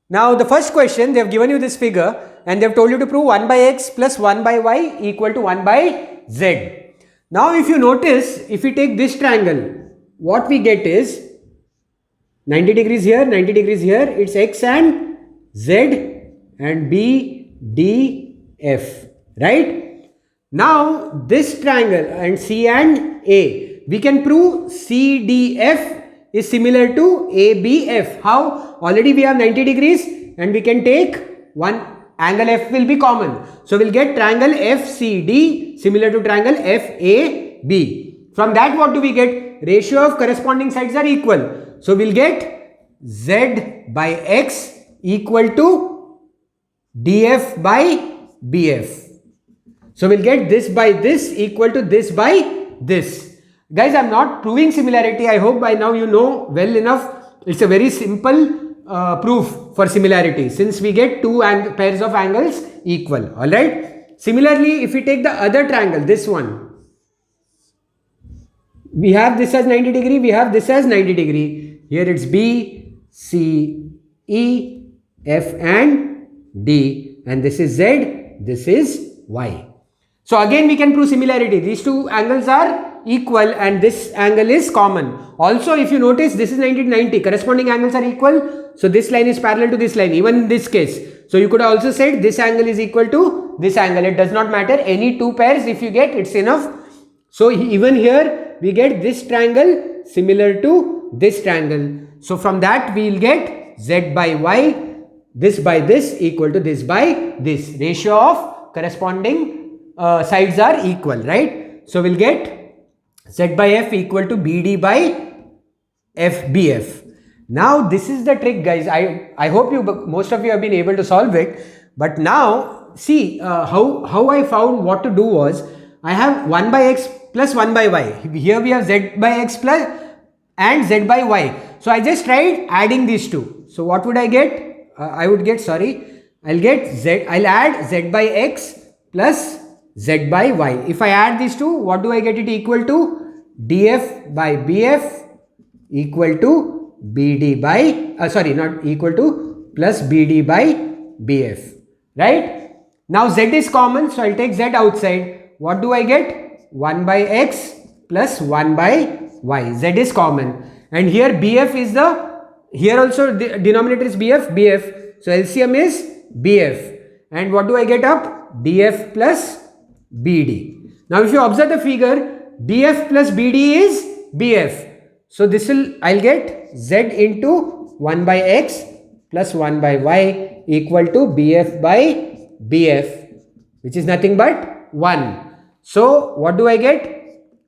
Now the first question, they have given you this figure and they have told you to prove 1 by x plus 1 by y equal to 1 by z. Now if you notice, if we take this triangle, what we get is 90 degrees here, 90 degrees here, it's x and z and b, d, f, right? Now this triangle and c and a, we can prove CDF is similar to ABF. How? Already we have 90 degrees and we can take one angle F will be common. So we'll get triangle FCD similar to triangle FAB. From that what do we get? Ratio of corresponding sides are equal. So we'll get Z by X equal to DF by BF. So we'll get this by this equal to this by this. Guys, I'm not proving similarity. I hope by now you know well enough. It's a very simple proof for similarity since we get two pairs of angles equal. Alright. Similarly, if we take the other triangle, this one, we have this as 90 degree, we have this as 90 degree. Here it's B, C, E, F and D, and this is Z, this is Y. So again we can prove similarity. These two angles are equal and this angle is common. Also if you notice, this is 90-90, corresponding angles are equal. So this line is parallel to this line, even in this case. So you could also say this angle is equal to this angle. It does not matter, any two pairs if you get, it's enough. So even here we get this triangle similar to this triangle. So from that we will get Z by Y, this by this equal to this by this. Ratio of corresponding sides are equal, right? So we'll get Z by F equal to BD by FBF. Now this is the trick, guys. I hope most of you have been able to solve it. But now see how I found what to do was, I have 1 by x plus 1 by y. Here we have Z by x plus and Z by y. So I just tried adding these two. So what would I get? I'll add Z by x plus Z by y. If I add these two, what do I get it equal to? DF by BF equal to BD by, not equal to, plus BD by BF, right? Now Z is common, so I'll take Z outside. What do I get? 1 by x plus 1 by y. Z is common. And here BF is here also the denominator is BF. So LCM is BF. And what do I get up? DF plus BD. Now if you observe the figure, DF plus BD is BF. So this I'll get Z into 1 by x plus 1 by y equal to BF by BF, which is nothing but 1. So what do I get?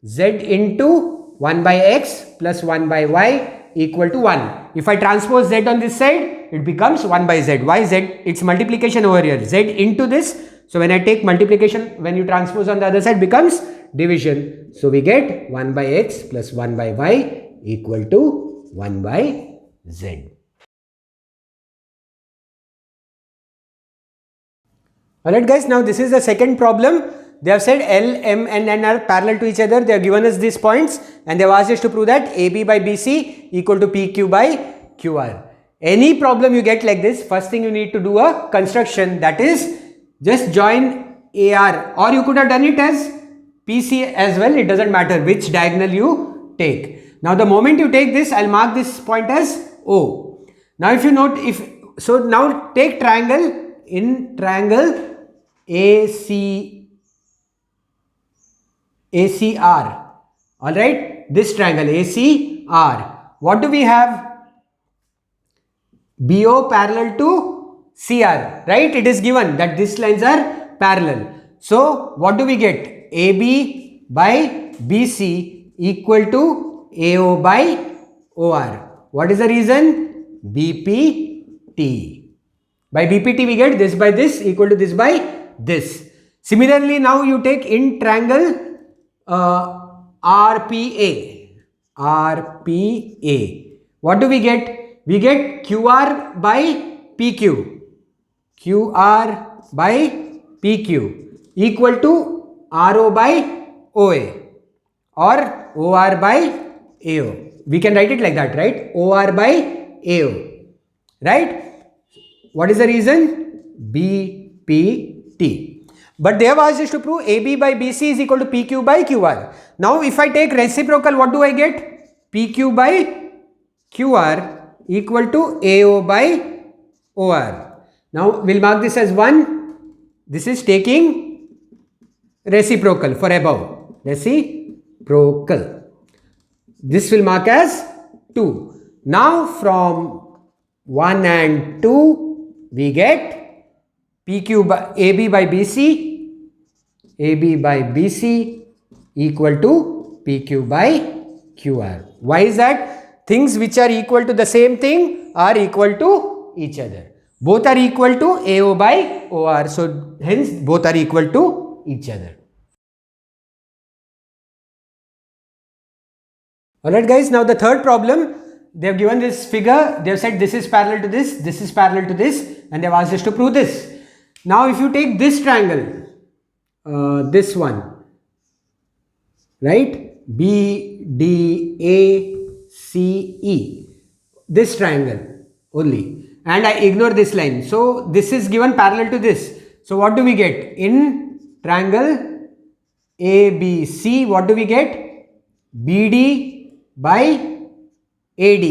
Z into 1 by x plus 1 by y equal to 1. If I transpose Z on this side, it becomes 1 by Z. Why Z? It's multiplication over here. Z into this. So when I take multiplication, when you transpose on the other side, becomes division. So we get 1 by x plus 1 by y equal to 1 by z. Alright guys, now this is the second problem. They have said L, M and N are parallel to each other. They have given us these points and they have asked us to prove that AB by BC equal to PQ by QR. Any problem you get like this, first thing you need to do a construction, that is just join AR, or you could have done it as PC as well. It doesn't matter which diagonal you take. Now the moment you take this, I'll mark this point as O. Now if you note, now take triangle, in triangle ACR. Alright, this triangle ACR. What do we have? BO parallel to CR, right? It is given that these lines are parallel. So what do we get? AB by BC equal to AO by OR. What is the reason? BPT. By BPT we get this by this equal to this by this. Similarly, now you take in triangle RPA. What do we get? We get QR by PQ. QR by PQ equal to RO by OA or OR by AO. We can write it like that, right? OR by AO, right? What is the reason? BPT. But they have asked us to prove AB by BC is equal to PQ by QR. Now if I take reciprocal, what do I get? PQ by QR equal to AO by OR. Now we'll mark this as 1. This is taking reciprocal for above. Reciprocal. This will mark as 2. Now from 1 and 2 we get PQ by AB by BC. AB by BC equal to PQ by QR. Why is that? Things which are equal to the same thing are equal to each other. Both are equal to AO by OR. So hence both are equal to each other. Alright guys, now the third problem, they have given this figure, they have said this is parallel to this is parallel to this, and they have asked us to prove this. Now if you take this triangle, this one, right, BDACE, this triangle only, and I ignore this line, so this is given parallel to this. So what do we get? In triangle ABC, what do we get? BD by AD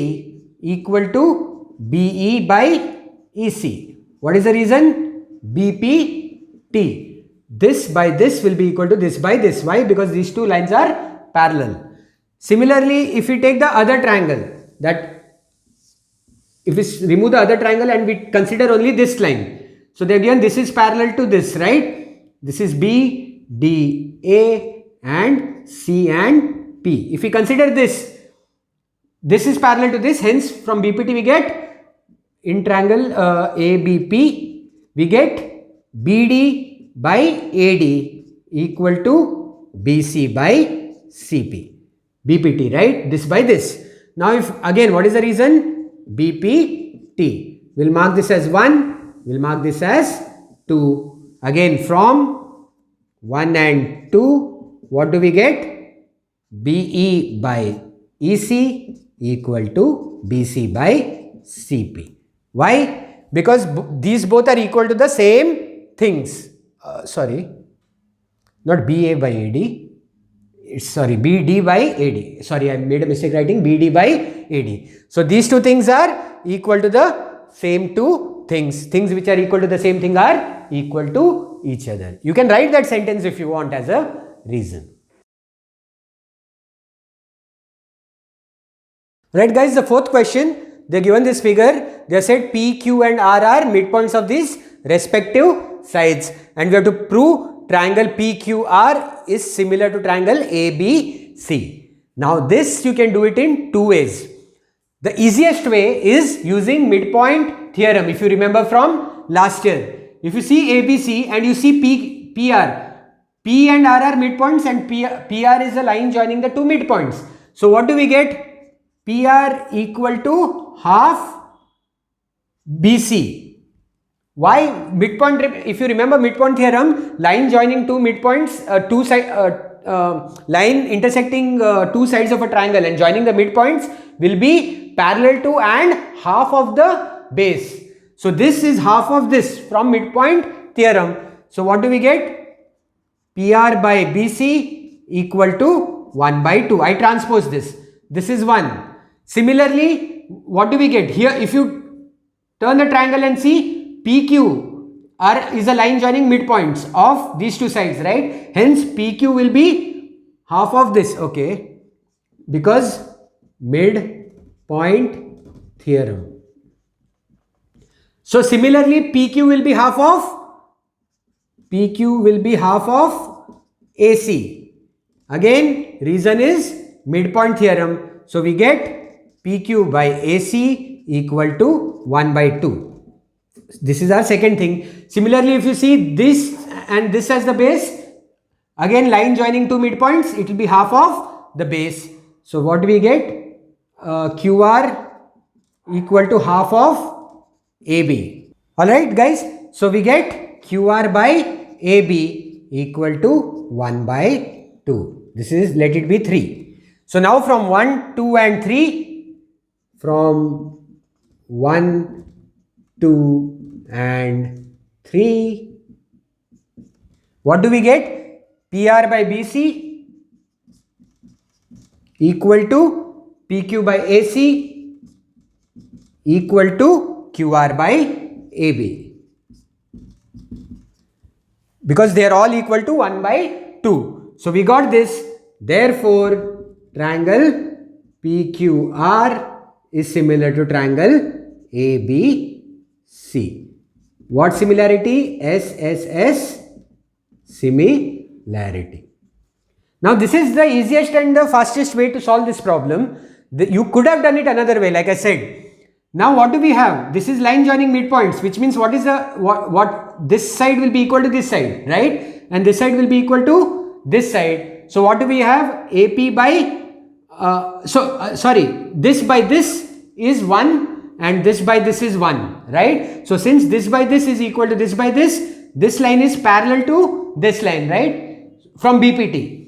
equal to BE by EC. What is the reason? BPT. This by this will be equal to this by this. Why? Because these two lines are parallel. Similarly, if we take the other triangle, that if we remove the other triangle and we consider only this line, so they again this is parallel to this, right? This is B, D, A and C and P. If we consider this is parallel to this, hence from BPT we get in triangle ABP, we get BD by AD equal to BC by CP. BPT, right? This by this. Now if again, what is the reason? BPT. We'll mark this as 1, we'll mark this as 2. Again from 1 and 2, what do we get? BE by EC equal to BC by CP. Why? Because these both are equal to the same things. Sorry, not BA by AD. Sorry, BD by AD. Sorry, I made a mistake writing BD by AD. So these two things are equal to the same two things. Things which are equal to the same thing are equal to each other. You can write that sentence if you want as a reason. Right guys, the fourth question, they are given this figure, they have said P, Q and R are midpoints of these respective sides, and we have to prove triangle PQR is similar to triangle ABC. Now this you can do it in two ways. The easiest way is using midpoint theorem. If you remember from last year, if you see ABC and you see PR, P and R are midpoints and PR is a line joining the two midpoints. So what do we get? PR equal to half BC. Why? Midpoint, if you remember midpoint theorem, line joining two midpoints, line intersecting two sides of a triangle and joining the midpoints will be parallel to and half of the base. So this is half of this from midpoint theorem. So what do we get? PR by BC equal to 1 by 2. I transpose this. This is 1. Similarly, what do we get? Here, if you turn the triangle and see, PQ is a line joining midpoints of these two sides, right? Hence, PQ will be half of this, okay? Because midpoint theorem. So, similarly, PQ will be half of AC. Again, reason is midpoint theorem. So, we get PQ by AC equal to 1 by 2. This is our second thing. Similarly, if you see this and this as the base, again line joining two midpoints, it will be half of the base. So what do we get? QR equal to half of AB. Alright guys, so we get QR by AB equal to 1 by 2. This is, let it be 3. So now from 1, 2 and 3, from 1 to and 3. What do we get? PR by BC equal to PQ by AC equal to QR by AB. Because they are all equal to 1 by 2. So we got this. Therefore, triangle PQR is similar to triangle ABC. What similarity? SSS similarity. Now this is the easiest and the fastest way to solve this problem. You could have done it another way, like I said. Now what do we have? This is line joining midpoints, which means what is the what this side will be equal to this side, right? And this side will be equal to this side. So what do we have? AP by this by this is 1 and this by this is 1, right? So since this by this is equal to this by this line is parallel to this line, right? From BPT.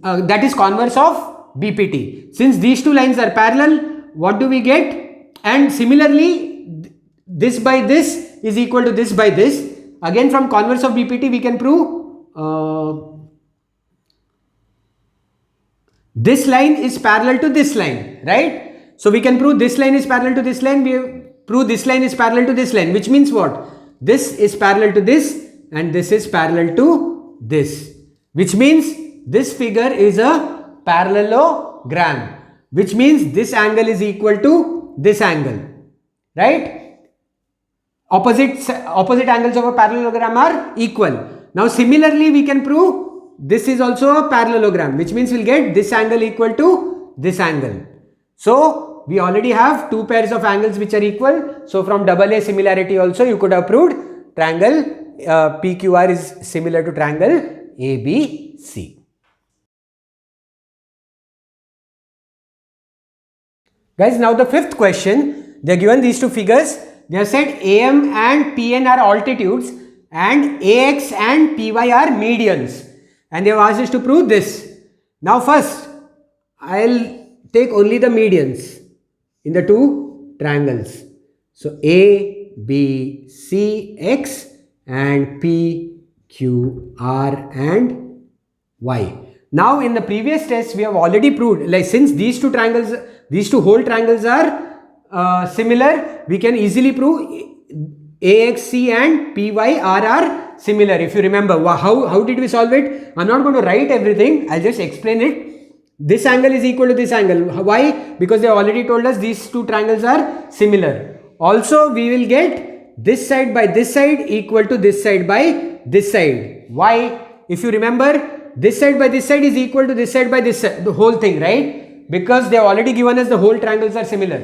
That is converse of BPT. Since these two lines are parallel, what do we get? And similarly, this by this is equal to this by this. Again, from converse of BPT, we can prove this line is parallel to this line, right? So we can prove this line is parallel to this line. We prove this line is parallel to this line, which means what? This is parallel to this and this is parallel to this, which means this figure is a parallelogram, which means this angle is equal to this angle, right? Opposite angles of a parallelogram are equal. Now similarly, we can prove this is also a parallelogram, which means we'll get this angle equal to this angle. So we already have two pairs of angles which are equal. So from AA similarity also you could have proved triangle PQR is similar to triangle ABC. Guys, now the fifth question, they are given these two figures. They have said AM and PN are altitudes and AX and PY are medians. And they have asked us to prove this. Now first, I'll take only the medians in the two triangles. So A, B, C, X and P, Q, R and Y. Now in the previous test, we have already proved, like since these two triangles, these two whole triangles are similar, we can easily prove AXC and PYR are similar. If you remember, how did we solve it? I'm not going to write everything, I'll just explain it. This angle is equal to this angle. Why? Because they already told us these two triangles are similar. Also, we will get this side by this side equal to this side by this side. Why? If you remember, this side by this side is equal to this side by this side, the whole thing, right? Because they have already given us the whole triangles are similar.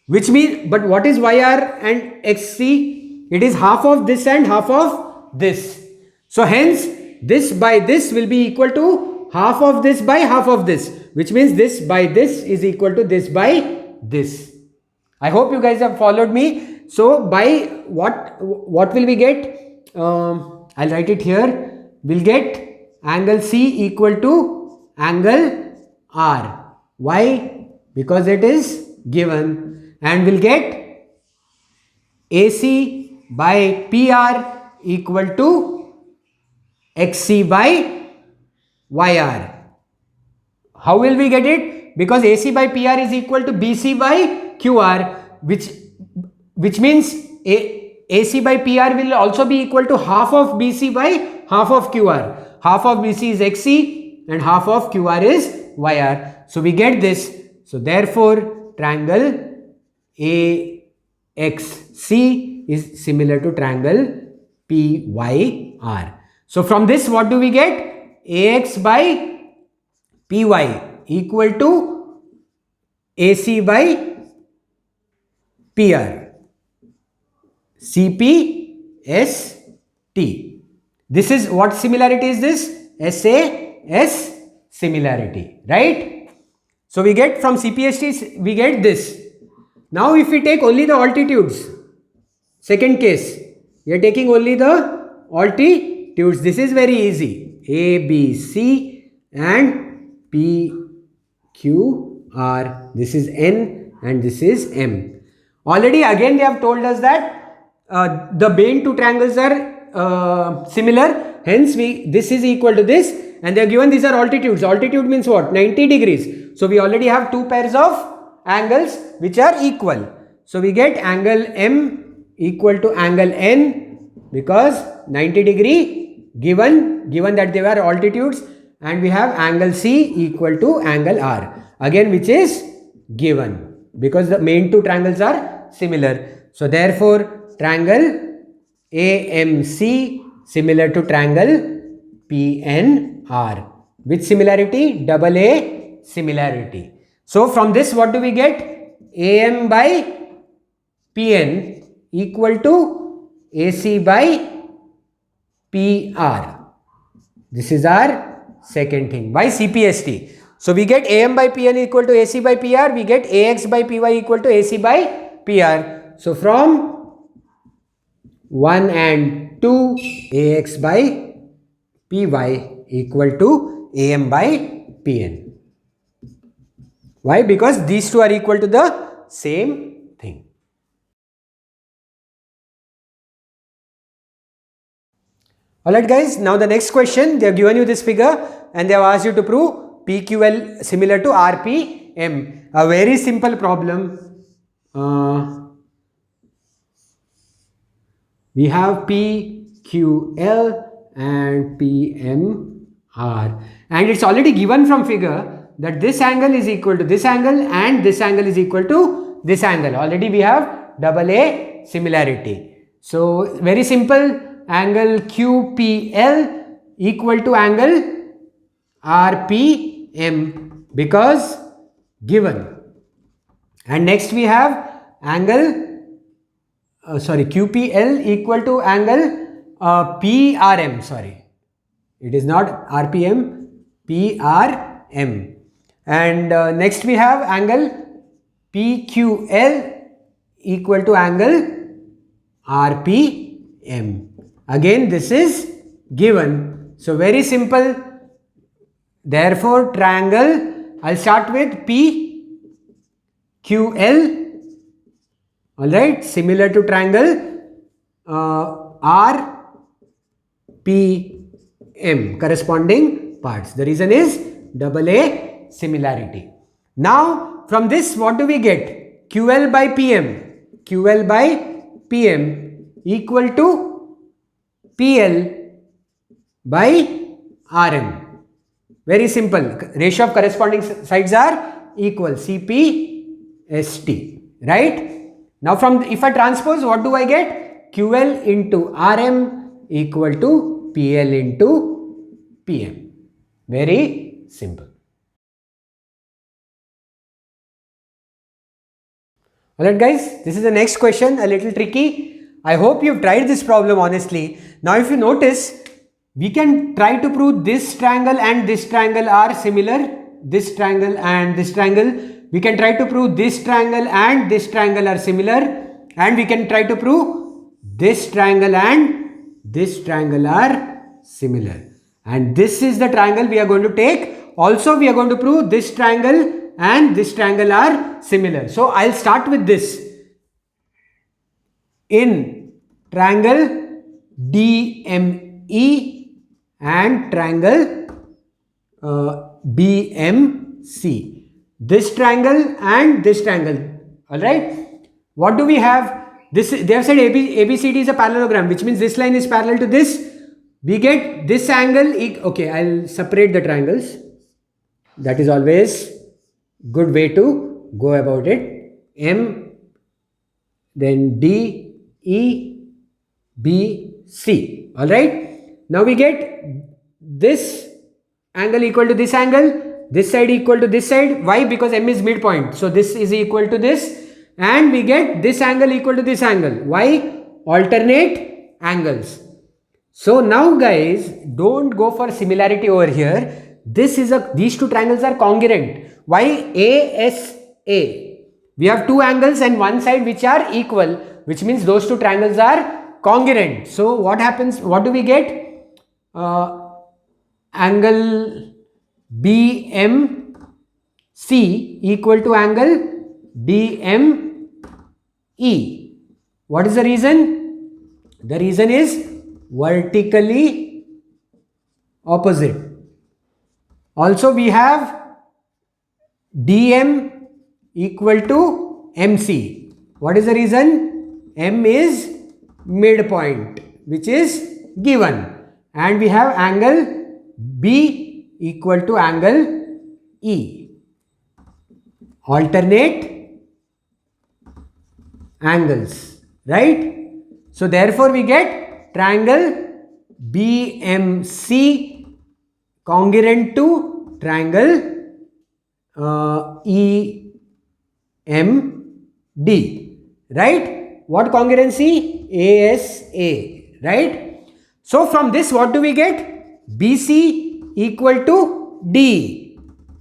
Which means, but what is YR and XC? It is half of this and half of this. So hence, this by this will be equal to half of this by half of this. Which means this by this is equal to this by this. I hope you guys have followed me. So by what will we get? I'll write it here. We'll get angle C equal to angle R. Why? Because it is given. And we'll get AC by PR equal to XC by YR. How will we get it? Because AC by PR is equal to BC by QR, which means AC by PR will also be equal to half of BC by half of QR. Half of BC is XC and half of QR is YR. So we get this. So therefore, triangle AXC is similar to triangle PYR. So from this, what do we get? AX by PY equal to AC by PR. CPST. This is what similarity is this? SAS similarity, right? So we get from CPST, we get this. Now if we take only the altitudes, second case, we are taking only the altitudes. This is very easy. A, B, C and P, Q, R. This is N and this is M. Already again they have told us that the main two triangles are similar, hence this is equal to this, and they are given these are altitudes. Altitude means what? 90 degrees. So we already have two pairs of angles which are equal. So we get angle M equal to angle N because 90 degree given that they were altitudes, and we have angle C equal to angle R again, which is given because the main two triangles are similar. So therefore triangle AMC similar to triangle PNR. Which similarity? Double A similarity. So from this what do we get? AM by PN equal to AC by PR. This is our second thing by CPST. So we get AM by PN equal to AC by PR, we get AX by PY equal to AC by PR. So from 1 and 2, AX by PY equal to AM by PN. Why? Because these two are equal to the same thing. Alright guys, now the next question, they have given you this figure and they have asked you to prove PQL similar to RPM. A very simple problem. We have PQL and PMR, and it's already given from figure that this angle is equal to this angle and this angle is equal to this angle. Already we have double A similarity. So very simple, angle QPL equal to angle RPM because given. And next we have angle QPL equal to angle PRM, sorry, it is not RPM, PRM. And next we have angle PQL equal to angle RPM. Again this is given. So very simple. Therefore triangle, I'll start with PQL. Alright, similar to triangle RPM, corresponding parts. The reason is double A similarity. Now from this what do we get? QL by PM. QL by PM equal to PL by RM. Very simple. Ratio of corresponding sides are equal. CPST. Right? Now from if I transpose, what do I get? QL into RM equal to PL into PM. Very simple. Alright guys, this is the next question, a little tricky. I hope you've tried this problem honestly. Now if you notice, we can try to prove this triangle and this triangle are similar. This triangle and this triangle. We can try to prove this triangle and this triangle are similar, and we can try to prove this triangle and this triangle are similar. And this is the triangle we are going to take. Also we are going to prove this triangle and this triangle are similar. So I'll start with this. In triangle DME and triangle BMC. This triangle and this triangle. Alright. What do we have? This, they have said ABCD is a parallelogram, which means this line is parallel to this. We get this angle. Okay, I'll separate the triangles. That is always good way to go about it. M, then D, E, B, C. Alright. Now we get this angle equal to this angle. This side equal to this side. Why? Because M is midpoint. So this is equal to this. And we get this angle equal to this angle. Why? Alternate angles. So now guys, don't go for similarity over here. These two triangles are congruent. Why? ASA. We have two angles and one side which are equal, which means those two triangles are congruent. So what happens? What do we get? Angle BMC equal to angle DME. What is the reason? The reason is vertically opposite. Also we have DM equal to MC. What is the reason? M is midpoint, which is given, and we have angle B equal to angle E. Alternate angles, right? So therefore we get triangle BMC congruent to triangle EMD, right? What congruency? ASA, right? So from this what do we get? BC equal to D.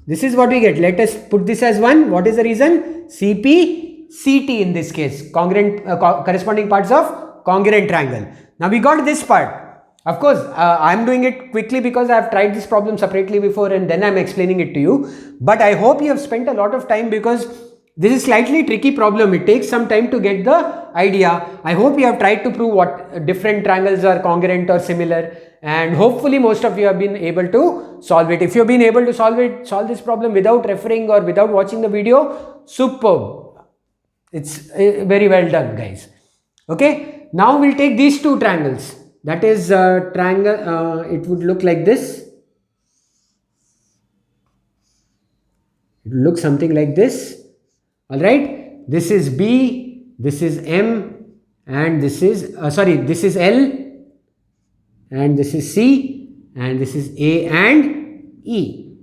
This is what we get. Let us put this as 1. What is the reason? CP CT in this case, congruent corresponding parts of congruent triangle. Now we got this part. Of course, I am doing it quickly because I have tried this problem separately before and then I am explaining it to you. But I hope you have spent a lot of time because this is slightly tricky problem. It takes some time to get the idea. I hope you have tried to prove what different triangles are congruent or similar, and hopefully most of you have been able to solve it. If you have been able to solve this problem without referring or without watching the video, superb. It's very well done, guys. Okay, now we'll take these two triangles. That is triangle, it would look like this. It will look something like this. Alright, this is B, this is M, and this is, this is L, and this is C, and this is A and E.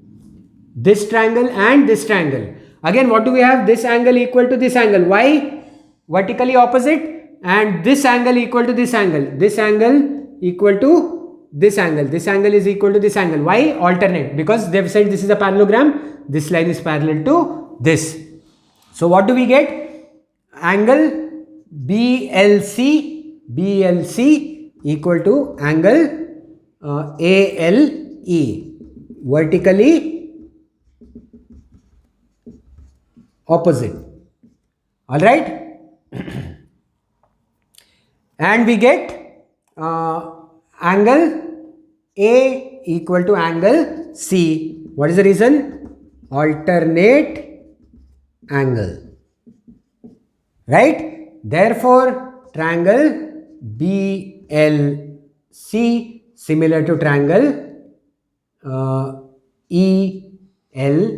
This triangle and this triangle. Again, what do we have? This angle equal to this angle. Why? Vertically opposite. And this angle equal to this angle. This angle equal to this angle. This angle is equal to this angle. Why? Alternate. Because they have said this is a parallelogram. This line is parallel to this. So what do we get? Angle BLC equal to angle ALE. Vertically opposite. Alright. And we get angle A equal to angle C. What is the reason? Alternate angle. Right? Therefore, triangle BLC similar to triangle ELA.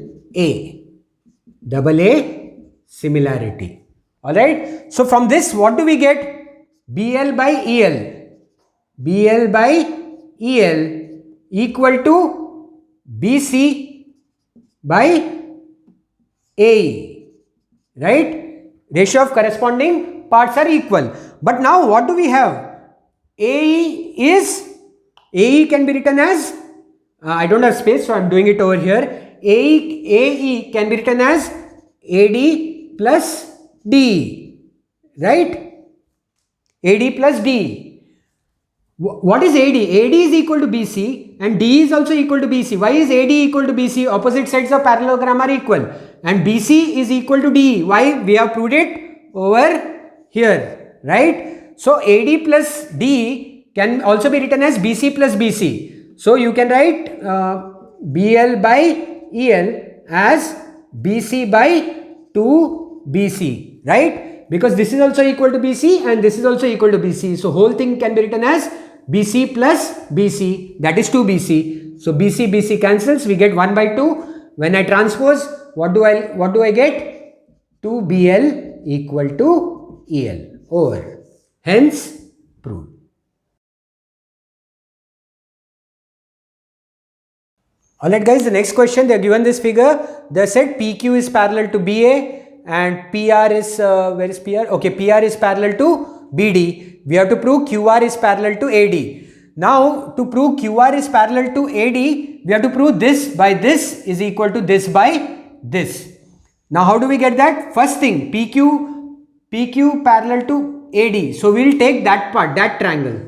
Double A similarity. Alright. So from this, what do we get? BL by EL. BL by EL equal to BC by AE. Right? Ratio of corresponding parts are equal. But now what do we have? AE can be written as, I don't have space, so I am doing it over here. AE can be written as AD plus D. Right? AD plus D. What is AD? AD is equal to BC and D is also equal to BC. Why is AD equal to BC? Opposite sides of parallelogram are equal. And BC is equal to D. Why? We have proved it over here. Right? So AD plus D can also be written as BC plus BC. So you can write BL by EL as BC by 2BC. Right? Because this is also equal to BC and this is also equal to BC. So whole thing can be written as BC plus BC, that is 2BC. So BC cancels, we get 1 by 2. When I transpose, what do I get? 2BL equal to EL over. Hence proved. Alright guys, the next question, they are given this figure. They said PQ is parallel to BA. And PR is, where is PR? Okay, PR is parallel to BD. We have to prove QR is parallel to AD. Now, to prove QR is parallel to AD, we have to prove this by this is equal to this by this. Now, how do we get that? First thing, PQ parallel to AD. So, we will take that part, that triangle.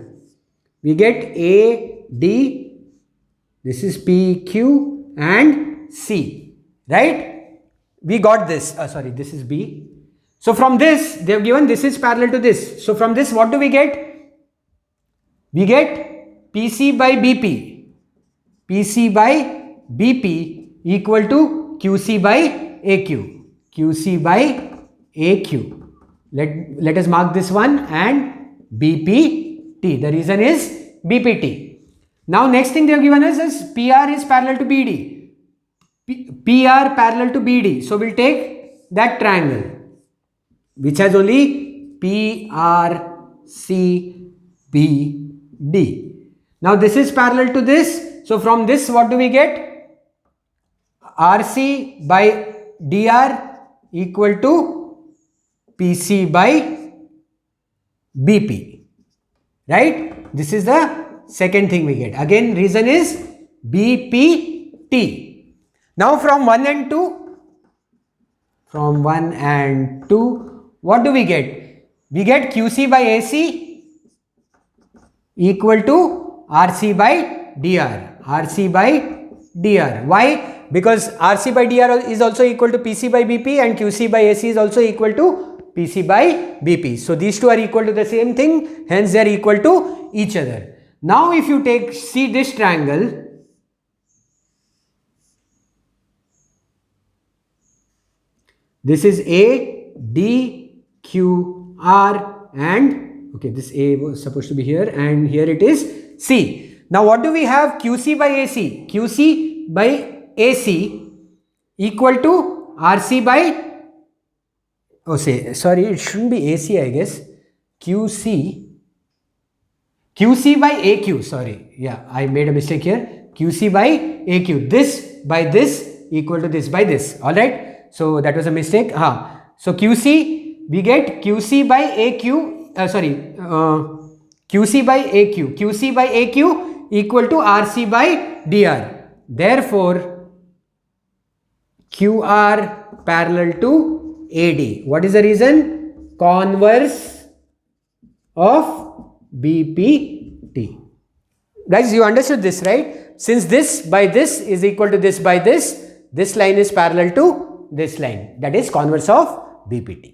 We get AD, this is PQ and C, right? We got this, this is B. So from this, they have given this is parallel to this. So from this, what do we get? We get PC by BP. PC by BP equal to QC by AQ. QC by AQ. Let us mark this one and BPT. The reason is BPT. Now next thing they have given us is PR is parallel to BD. PR parallel to BD. So we'll take that triangle which has only PRCBD. Now this is parallel to this. So from this what do we get? RC by DR equal to PC by BP. Right? This is the second thing we get. Again, reason is BPT. Now from 1 and 2, what do we get? We get QC by AC equal to RC by DR. RC by DR. Why? Because RC by DR is also equal to PC by BP and QC by AC is also equal to PC by BP. So these two are equal to the same thing, hence they are equal to each other. Now if you see this triangle, this is A, D, Q, R and okay, this A was supposed to be here and here it is C. Now what do we have? QC by AC. QC by AC equal to RC by, sorry, it shouldn't be AC, I guess. QC by AQ, sorry. Yeah, I made a mistake here. QC by AQ. This by this equal to this by this. Alright. So that was a mistake. So QC, we get QC by AQ, QC by AQ. QC by AQ equal to RC by DR. Therefore, QR parallel to AD. What is the reason? Converse of BPT. Guys, you understood this, right? Since this by this is equal to this by this line is parallel to this line. That is converse of BPT.